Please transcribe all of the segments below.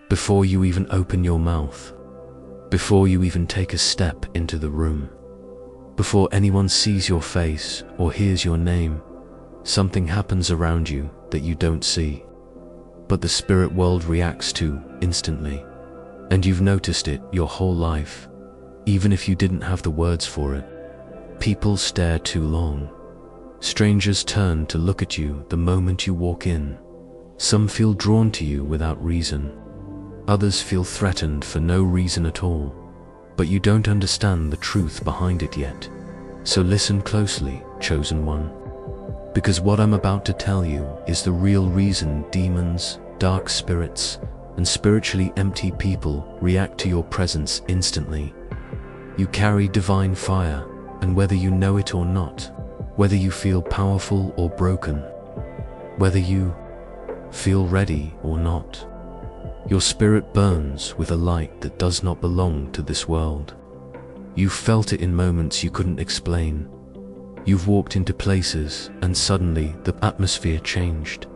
before you even open your mouth, before you even take a step into the room, before anyone sees your face or hears your name, something happens around you that you don't see, but the spirit world reacts to instantly, and you've noticed it your whole life, even if you didn't have the words for it. People stare too long. Strangers turn to look at you the moment you walk in. Some feel drawn to you without reason. Others feel threatened for no reason at all, but you don't understand the truth behind it yet. So listen closely, chosen one, because what I'm about to tell you is the real reason demons, dark spirits, and spiritually empty people react to your presence instantly. You carry divine fire, and whether you know it or not, whether you feel powerful or broken, whether you feel ready or not, your spirit burns with a light that does not belong to this world. You've felt it in moments you couldn't explain. You've walked into places and suddenly the atmosphere changed.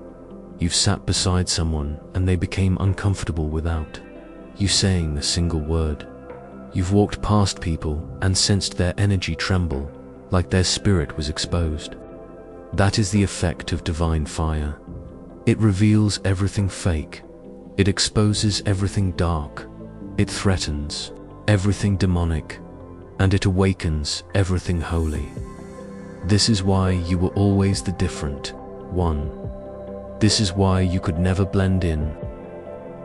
You've sat beside someone and they became uncomfortable without you saying a single word. You've walked past people and sensed their energy tremble, like their spirit was exposed. That is the effect of divine fire. It reveals everything fake. It exposes everything dark. It threatens everything demonic, and it awakens everything holy. This is why you were always the different one. This is why you could never blend in.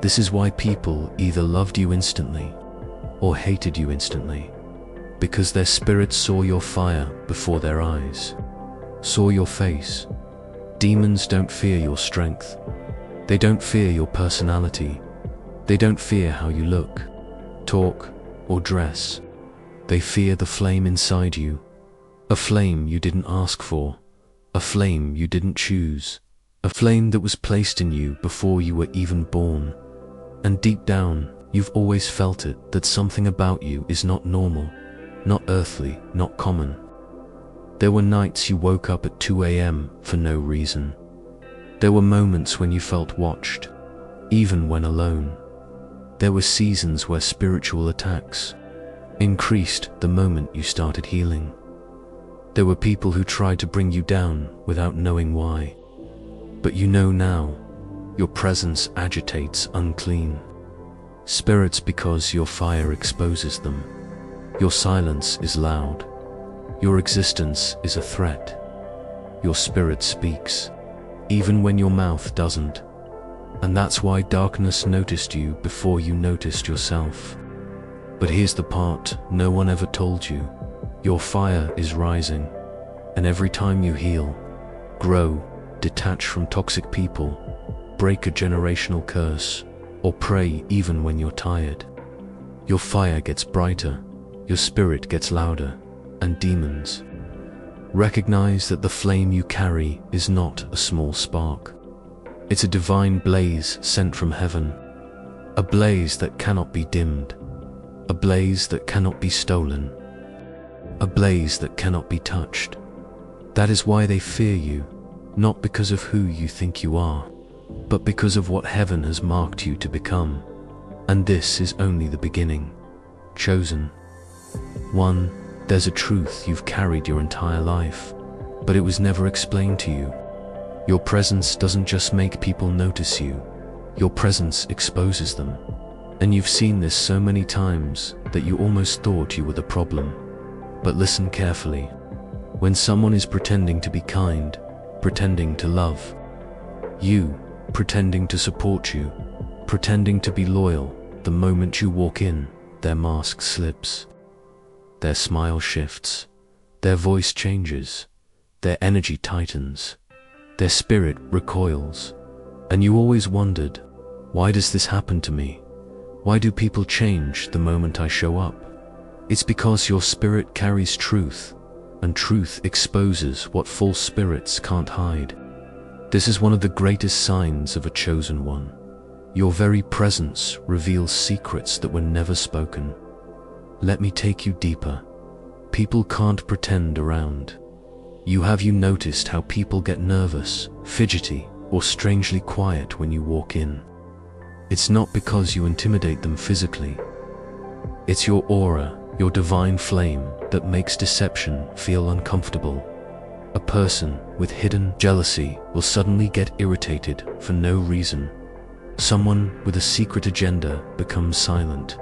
This is why people either loved you instantly or hated you instantly, because their spirits saw your fire before their eyes, saw your face. Demons don't fear your strength. They don't fear your personality. They don't fear how you look, talk, or dress. They fear the flame inside you, a flame you didn't ask for, a flame you didn't choose, a flame that was placed in you before you were even born. And deep down, you've always felt it, that something about you is not normal, not earthly, not common. There were nights you woke up at 2 a.m. for no reason. There were moments when you felt watched, even when alone. There were seasons where spiritual attacks increased the moment you started healing. There were people who tried to bring you down without knowing why. But you know now, your presence agitates unclean spirits because your fire exposes them. Your silence is loud. Your existence is a threat. Your spirit speaks, even when your mouth doesn't. And that's why darkness noticed you before you noticed yourself. But here's the part no one ever told you. Your fire is rising, and every time you heal, grow, detach from toxic people, break a generational curse, or pray even when you're tired, your fire gets brighter, your spirit gets louder, and demons recognize that the flame you carry is not a small spark. It's a divine blaze sent from heaven, a blaze that cannot be dimmed, a blaze that cannot be stolen, a blaze that cannot be touched. That is why they fear you, not because of who you think you are, but because of what heaven has marked you to become. And this is only the beginning. Chosen one, there's a truth you've carried your entire life, but it was never explained to you. Your presence doesn't just make people notice you, your presence exposes them. And you've seen this so many times that you almost thought you were the problem. But listen carefully. When someone is pretending to be kind, pretending to love you, pretending to support you, pretending to be loyal, the moment you walk in, their mask slips. Their smile shifts, their voice changes, their energy tightens, their spirit recoils. And you always wondered, why does this happen to me? Why do people change the moment I show up? It's because your spirit carries truth, and truth exposes what false spirits can't hide. This is one of the greatest signs of a chosen one. Your very presence reveals secrets that were never spoken. Let me take you deeper. People can't pretend around. Have you noticed how people get nervous, fidgety, or strangely quiet when you walk in? It's not because you intimidate them physically. It's your aura, your divine flame, that makes deception feel uncomfortable. A person with hidden jealousy will suddenly get irritated for no reason. Someone with a secret agenda becomes silent.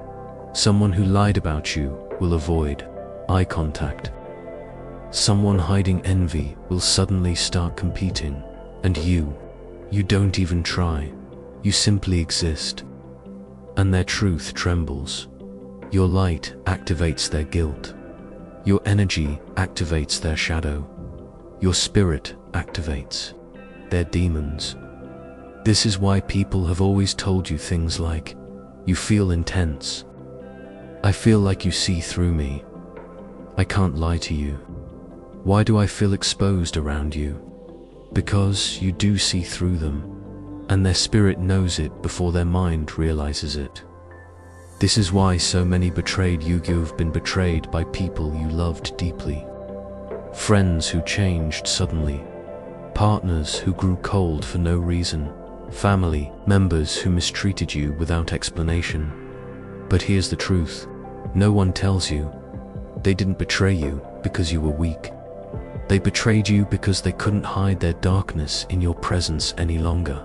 Someone who lied about you will avoid eye contact. Someone hiding envy will suddenly start competing. And you don't even try. You simply exist. And their truth trembles. Your light activates their guilt. Your energy activates their shadow. Your spirit activates their demons. This is why people have always told you things like, "You feel intense. I feel like you see through me. I can't lie to you. Why do I feel exposed around you?" Because you do see through them, and their spirit knows it before their mind realizes it. This is why so many betrayed you. You've been betrayed by people you loved deeply. Friends who changed suddenly. Partners who grew cold for no reason. Family members who mistreated you without explanation. But here's the truth. No one tells you. They didn't betray you because you were weak. They betrayed you because they couldn't hide their darkness in your presence any longer.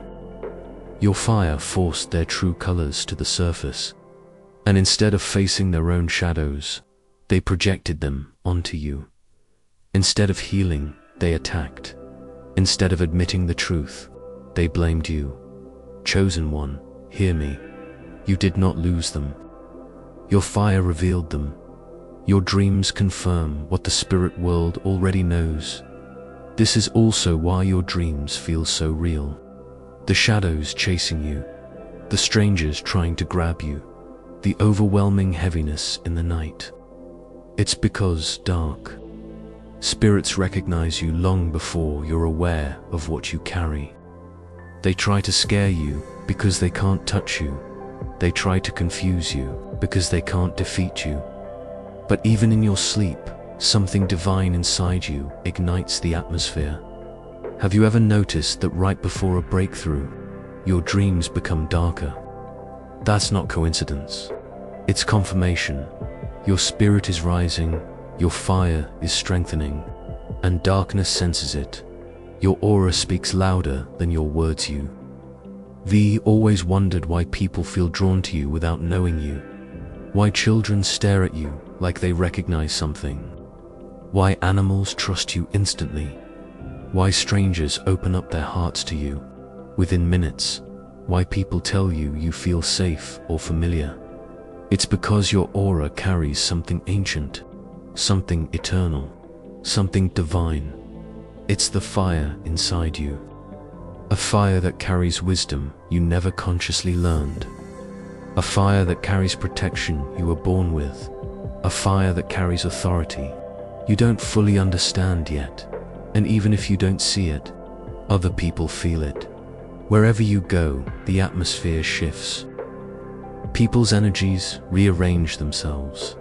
Your fire forced their true colors to the surface, and instead of facing their own shadows, they projected them onto you. Instead of healing, they attacked. Instead of admitting the truth, they blamed you. Chosen one, hear me. You did not lose them. Your fire revealed them. Your dreams confirm what the spirit world already knows. This is also why your dreams feel so real. The shadows chasing you, the strangers trying to grab you, the overwhelming heaviness in the night. It's because dark spirits recognize you long before you're aware of what you carry. They try to scare you because they can't touch you. They try to confuse you because they can't defeat you. But even in your sleep, something divine inside you ignites the atmosphere. Have you ever noticed that right before a breakthrough, your dreams become darker? That's not coincidence. It's confirmation. Your spirit is rising, your fire is strengthening, and darkness senses it. Your aura speaks louder than your words. V always wondered why people feel drawn to you without knowing you. Why children stare at you like they recognize something. Why animals trust you instantly. Why strangers open up their hearts to you within minutes. Why people tell you you feel safe or familiar. It's because your aura carries something ancient, something eternal, something divine. It's the fire inside you. A fire that carries wisdom you never consciously learned. A fire that carries protection you were born with. A fire that carries authority you don't fully understand yet. And even if you don't see it, other people feel it. Wherever you go, the atmosphere shifts. People's energies rearrange themselves.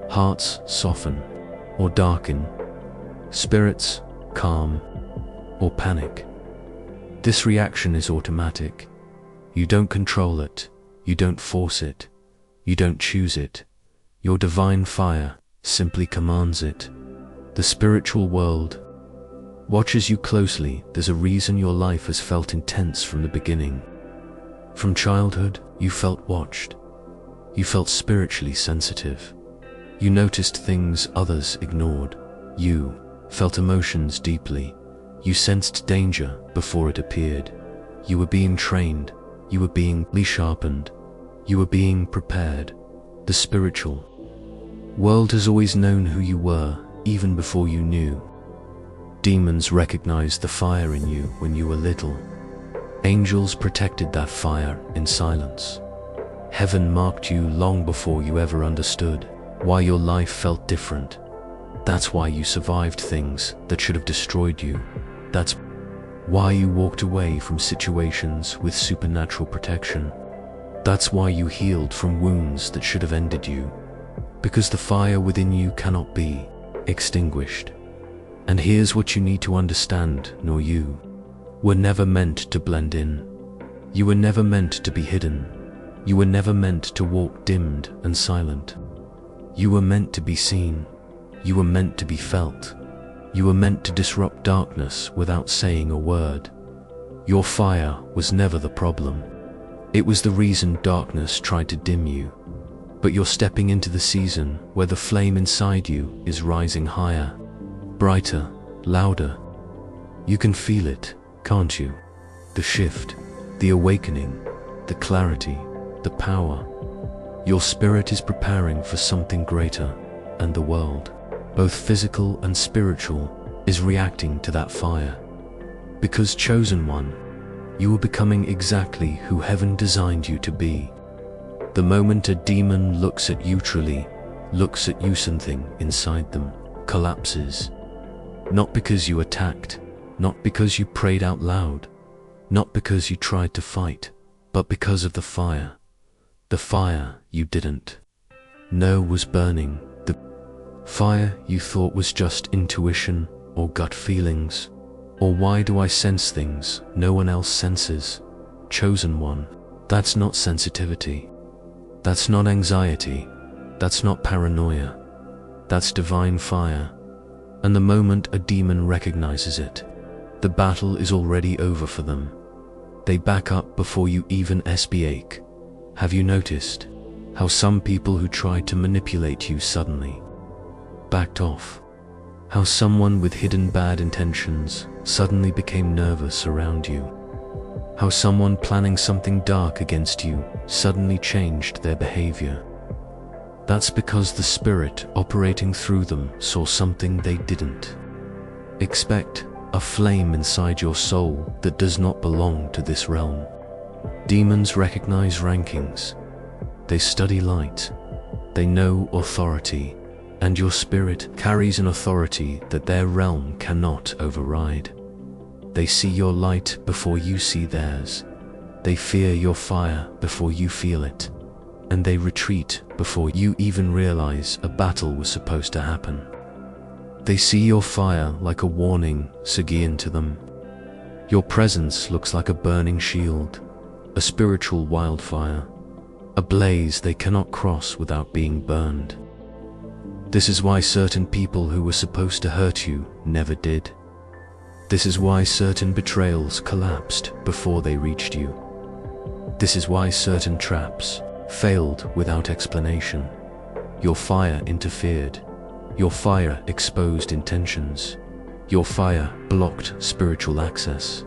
Hearts soften or darken. Spirits calm or panic. This reaction is automatic. You don't control it. You don't force it. You don't choose it. Your divine fire simply commands it. The spiritual world watches you closely. There's a reason your life has felt intense from the beginning. From childhood, you felt watched. You felt spiritually sensitive. You noticed things others ignored. You felt emotions deeply. You sensed danger before it appeared. You were being trained. You were being sharpened. You were being prepared. The spiritual world has always known who you were, even before you knew. Demons recognized the fire in you when you were little. Angels protected that fire in silence. Heaven marked you long before you ever understood why your life felt different. That's why you survived things that should have destroyed you. That's why you walked away from situations with supernatural protection. That's why you healed from wounds that should have ended you. Because the fire within you cannot be extinguished. And here's what you need to understand, nor you were never meant to blend in. You were never meant to be hidden. You were never meant to walk dimmed and silent. You were meant to be seen. You were meant to be felt. You were meant to disrupt darkness without saying a word. Your fire was never the problem. It was the reason darkness tried to dim you. But you're stepping into the season where the flame inside you is rising higher, brighter, louder. You can feel it, can't you? The shift, the awakening, the clarity, the power. Your spirit is preparing for something greater, and the world, both physical and spiritual, is reacting to that fire. Because, chosen one, you are becoming exactly who heaven designed you to be. The moment a demon looks at you truly, looks at you, something inside them collapses. Not because you attacked, not because you prayed out loud, not because you tried to fight, but because of the fire. The fire you didn't know was burning. The fire you thought was just intuition or gut feelings. Or why do I sense things no one else senses? Chosen one, that's not sensitivity. That's not anxiety. That's not paranoia. That's divine fire. And the moment a demon recognizes it, the battle is already over for them. They back up before you even speak. Have you noticed how some people who tried to manipulate you suddenly backed off? How someone with hidden bad intentions suddenly became nervous around you? How someone planning something dark against you suddenly changed their behavior? That's because the spirit operating through them saw something they didn't expect, a flame inside your soul that does not belong to this realm. Demons recognize rankings. They study light. They know authority, and your spirit carries an authority that their realm cannot override. They see your light before you see theirs. They fear your fire before you feel it. And they retreat before you even realize a battle was supposed to happen. They see your fire like a warning, Sagian, to them. Your presence looks like a burning shield, a spiritual wildfire, a blaze they cannot cross without being burned. This is why certain people who were supposed to hurt you never did. This is why certain betrayals collapsed before they reached you. This is why certain traps failed without explanation. Your fire interfered. Your fire exposed intentions. Your fire blocked spiritual access.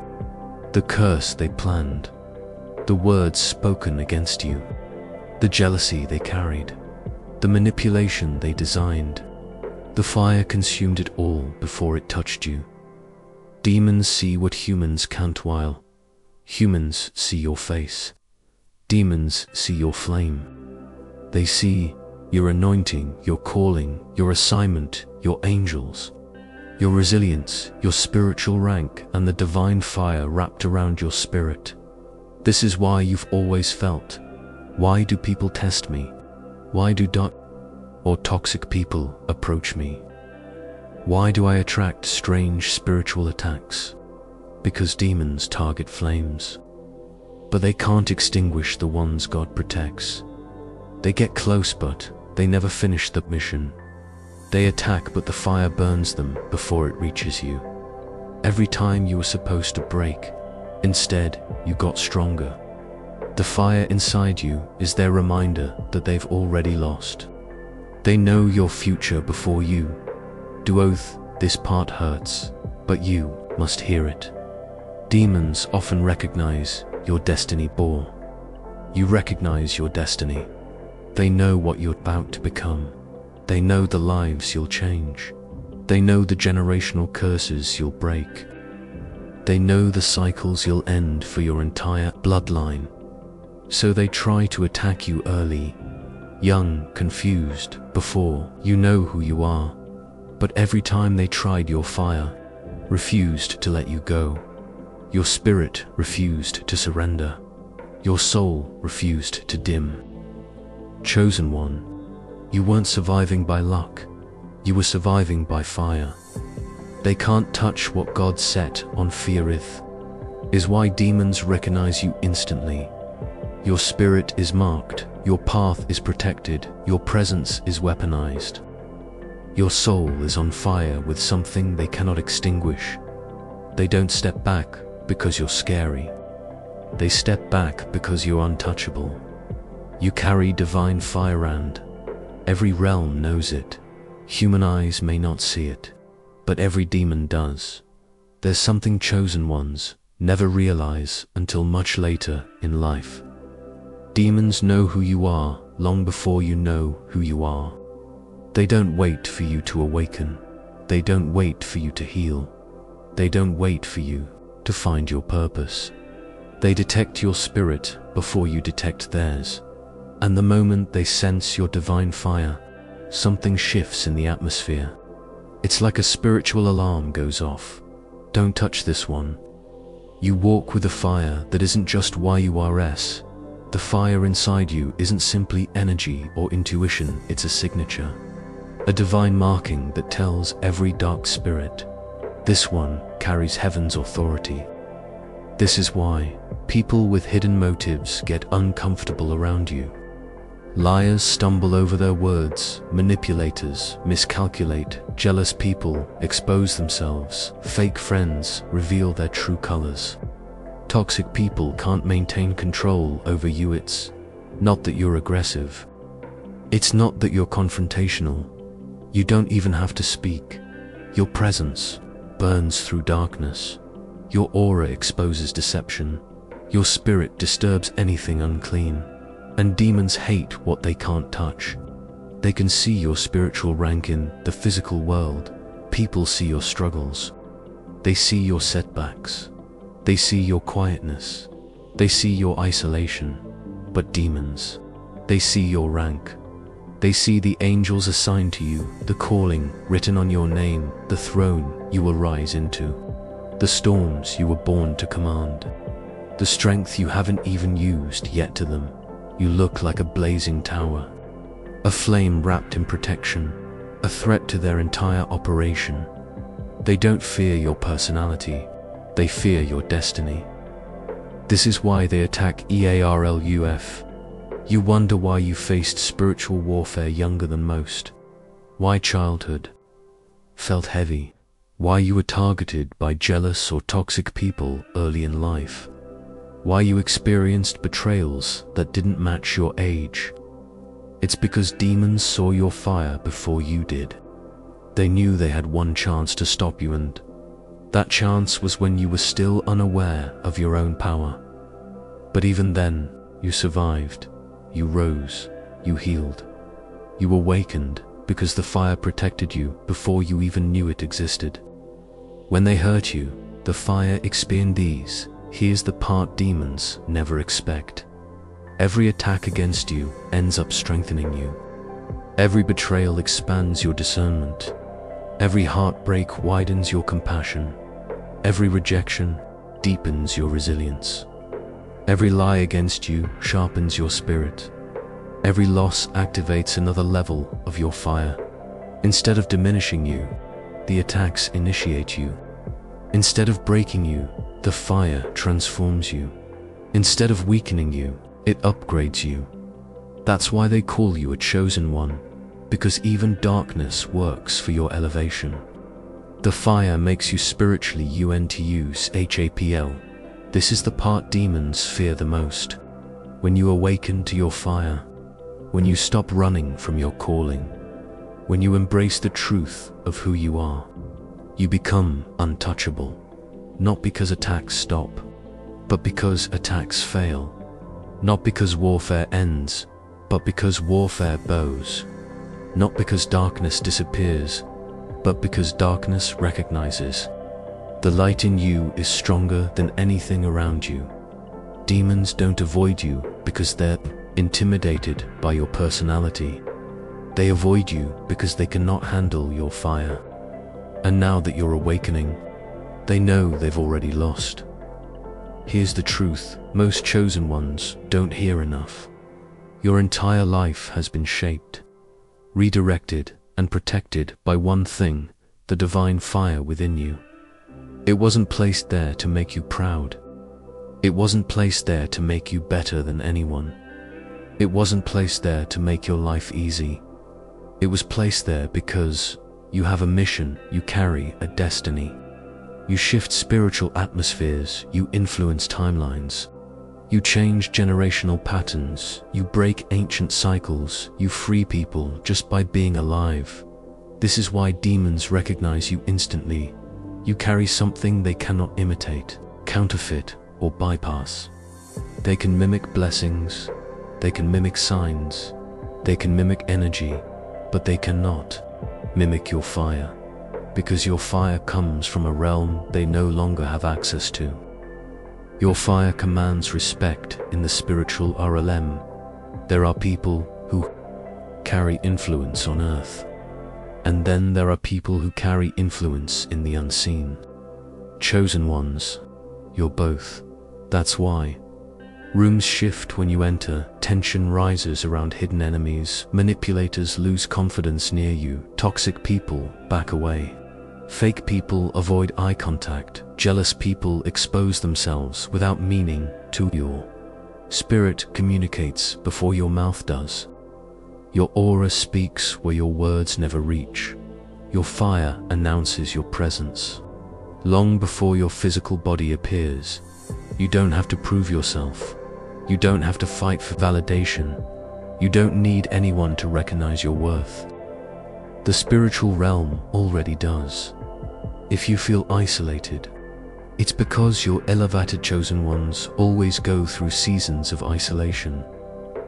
The curse they planned. The words spoken against you. The jealousy they carried. The manipulation they designed. The fire consumed it all before it touched you. Demons see what humans can't, while humans see your face. Demons see your flame. They see your anointing, your calling, your assignment, your angels, your resilience, your spiritual rank, and the divine fire wrapped around your spirit. This is why you've always felt, why do people test me? Why do dark or toxic people approach me? Why do I attract strange spiritual attacks? Because demons target flames. But they can't extinguish the ones God protects. They get close, but they never finish the mission. They attack, but the fire burns them before it reaches you. Every time you were supposed to break, instead you got stronger. The fire inside you is their reminder that they've already lost. They know your future before you. Do oath, this part hurts, but you must hear it. Demons often recognize your destiny bore. You recognize your destiny. They know what you're about to become. They know the lives you'll change. They know the generational curses you'll break. They know the cycles you'll end for your entire bloodline. So they try to attack you early, young, confused, before you know who you are. But every time they tried, your fire refused to let you go. Your spirit refused to surrender. Your soul refused to dim. Chosen one, you weren't surviving by luck. You were surviving by fire. They can't touch what God set on feareth. is why demons recognize you instantly. Your spirit is marked, your path is protected, your presence is weaponized. Your soul is on fire with something they cannot extinguish. They don't step back because you're scary. They step back because you're untouchable. You carry divine fire and every realm knows it. Human eyes may not see it, but every demon does. There's something chosen ones never realize until much later in life. Demons know who you are long before you know who you are. They don't wait for you to awaken. They don't wait for you to heal. They don't wait for you to find your purpose. They detect your spirit before you detect theirs. And the moment they sense your divine fire, something shifts in the atmosphere. It's like a spiritual alarm goes off. Don't touch this one. You walk with a fire that isn't just YURS. The fire inside you isn't simply energy or intuition, it's a signature. A divine marking that tells every dark spirit, this one carries heaven's authority. This is why people with hidden motives get uncomfortable around you. Liars stumble over their words, manipulators miscalculate, jealous people expose themselves, fake friends reveal their true colors. Toxic people can't maintain control over you. It's not that you're aggressive. It's not that you're confrontational. You don't even have to speak. Your presence burns through darkness. Your aura exposes deception. Your spirit disturbs anything unclean. And demons hate what they can't touch. They can see your spiritual rank in the physical world. People see your struggles. They see your setbacks. They see your quietness. They see your isolation. But demons, they see your rank. They see the angels assigned to you, the calling written on your name, the throne you will rise into, the storms you were born to command, the strength you haven't even used yet. To them, you look like a blazing tower, a flame wrapped in protection, a threat to their entire operation. They don't fear your personality, they fear your destiny. This is why they attack EARLUF. You wonder why you faced spiritual warfare younger than most, why childhood felt heavy, why you were targeted by jealous or toxic people early in life, why you experienced betrayals that didn't match your age. It's because demons saw your fire before you did. They knew they had one chance to stop you, and that chance was when you were still unaware of your own power. But even then, you survived. You rose, you healed, you awakened because the fire protected you before you even knew it existed. When they hurt you, the fire expands. Here's the part demons never expect. Every attack against you ends up strengthening you. Every betrayal expands your discernment. Every heartbreak widens your compassion. Every rejection deepens your resilience. Every lie against you sharpens your spirit. Every loss activates another level of your fire. Instead of diminishing you, the attacks initiate you. Instead of breaking you, the fire transforms you. Instead of weakening you, it upgrades you. That's why they call you a chosen one, because even darkness works for your elevation. The fire makes you spiritually UNTUSHAPL. This is the part demons fear the most. When you awaken to your fire, when you stop running from your calling, when you embrace the truth of who you are, you become untouchable. Not because attacks stop, but because attacks fail. Not because warfare ends, but because warfare bows. Not because darkness disappears, but because darkness recognizes. The light in you is stronger than anything around you. Demons don't avoid you because they're intimidated by your personality. They avoid you because they cannot handle your fire. And now that you're awakening, they know they've already lost. Here's the truth most chosen ones don't hear enough. Your entire life has been shaped, redirected, and protected by one thing, the divine fire within you. It wasn't placed there to make you proud. It wasn't placed there to make you better than anyone. It wasn't placed there to make your life easy. It was placed there because you have a mission, you carry a destiny. You shift spiritual atmospheres, you influence timelines. You change generational patterns, you break ancient cycles, you free people just by being alive. This is why demons recognize you instantly. You carry something they cannot imitate, counterfeit, or bypass. They can mimic blessings, they can mimic signs, they can mimic energy, but they cannot mimic your fire, because your fire comes from a realm they no longer have access to. Your fire commands respect in the spiritual RLM. There are people who carry influence on earth, and then there are people who carry influence in the unseen. Chosen ones, you're both. That's why rooms shift when you enter, tension rises around hidden enemies, manipulators lose confidence near you, toxic people back away. Fake people avoid eye contact, jealous people expose themselves without meaning to. Your spirit communicates before your mouth does. Your aura speaks where your words never reach. Your fire announces your presence. Long before your physical body appears, you don't have to prove yourself. You don't have to fight for validation. You don't need anyone to recognize your worth. The spiritual realm already does. If you feel isolated, it's because your elevated chosen ones always go through seasons of isolation.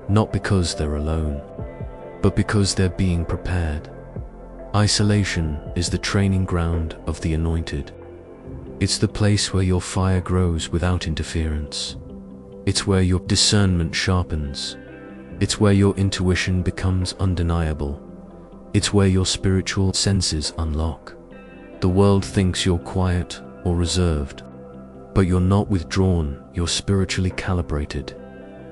Not because they're alone, but because they're being prepared. Isolation is the training ground of the anointed. It's the place where your fire grows without interference. It's where your discernment sharpens. It's where your intuition becomes undeniable. It's where your spiritual senses unlock. The world thinks you're quiet or reserved, but you're not withdrawn, you're spiritually calibrated.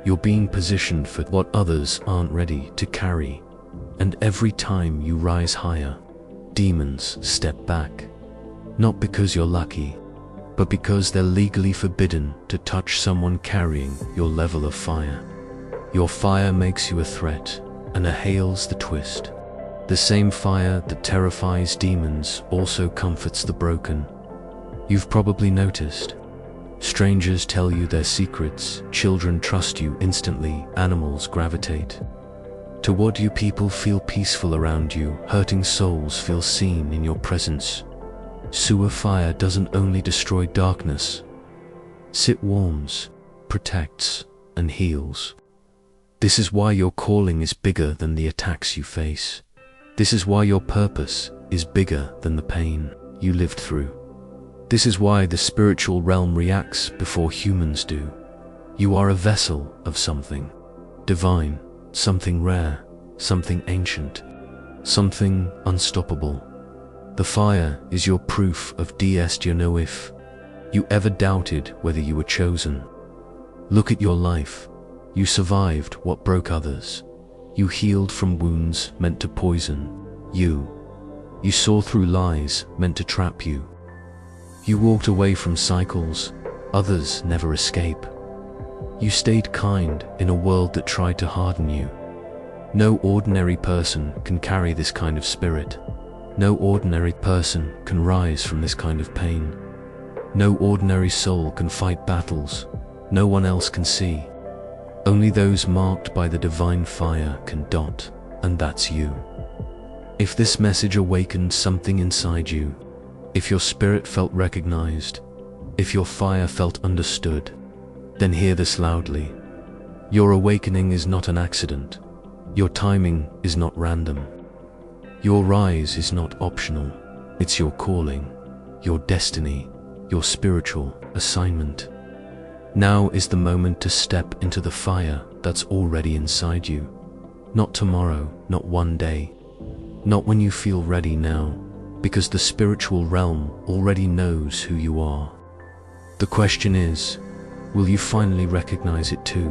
You're being positioned for what others aren't ready to carry. And every time you rise higher, demons step back. Not because you're lucky, but because they're legally forbidden to touch someone carrying your level of fire. Your fire makes you a threat and inhales the twist. The same fire that terrifies demons also comforts the broken. You've probably noticed. Strangers tell you their secrets, children trust you instantly, animals gravitate toward you, people feel peaceful around you, hurting souls feel seen in your presence. Sewer fire doesn't only destroy darkness, it warms, protects, and heals. This is why your calling is bigger than the attacks you face. This is why your purpose is bigger than the pain you lived through. This is why the spiritual realm reacts before humans do. You are a vessel of something divine, something rare, something ancient, something unstoppable. The fire is your proof of you know if you ever doubted whether you were chosen. Look at your life. You survived what broke others. You healed from wounds meant to poison you. You saw through lies meant to trap you. You walked away from cycles others never escape. You stayed kind in a world that tried to harden you. No ordinary person can carry this kind of spirit. No ordinary person can rise from this kind of pain. No ordinary soul can fight battles no one else can see. Only those marked by the divine fire can dot, and that's you. If this message awakened something inside you, if your spirit felt recognized, if your fire felt understood, then hear this loudly. Your awakening is not an accident. Your timing is not random. Your rise is not optional. It's your calling, your destiny, your spiritual assignment. Now is the moment to step into the fire that's already inside you. Not tomorrow, not one day, not when you feel ready now, because the spiritual realm already knows who you are. The question is, will you finally recognize it too?